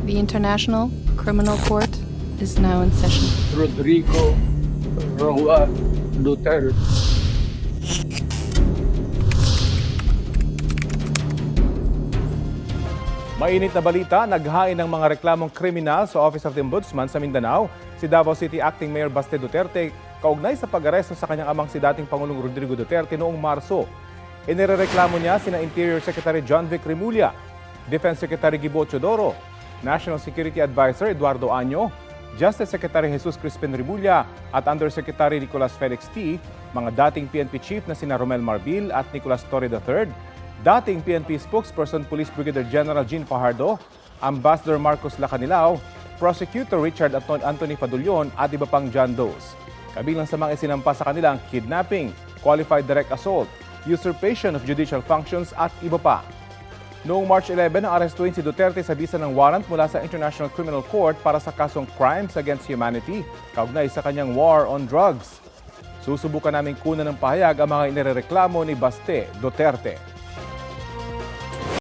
The International Criminal Court is now in session. Rodrigo Roa Duterte. Mainit na balita, naghain ng mga reklamong kriminal sa Office of the Ombudsman sa Mindanao si Davao City Acting Mayor Baste Duterte kaugnay sa pag-aresto sa kanyang amang si dating Pangulong Rodrigo Duterte noong Marso. Inirereklamo niya sina Interior Secretary John Vic Remulla, Defense Secretary Gibo Chodoro, National Security Advisor Eduardo Año, Justice Secretary Jesus Crispin Remulla at Undersecretary Nicolas Felix T., mga dating PNP Chief na sina Romel Marbil at Nicolas Torre III, dating PNP Spokesperson Police Brigadier General Jean Fajardo, Ambassador Marcos Lacanilao, Prosecutor Richard Anthony Padulyon at iba pang John Does. Kabilang sa mga isinampa sa kanilang kidnapping, qualified direct assault, usurpation of judicial functions at iba pa. Noong March 11, arestuhin si Duterte sa bisa ng warrant mula sa International Criminal Court para sa kasong Crimes Against Humanity, kaugnay sa kanyang war on drugs. Susubukan naming kunan ng pahayag ang mga inirereklamo ni Baste Duterte.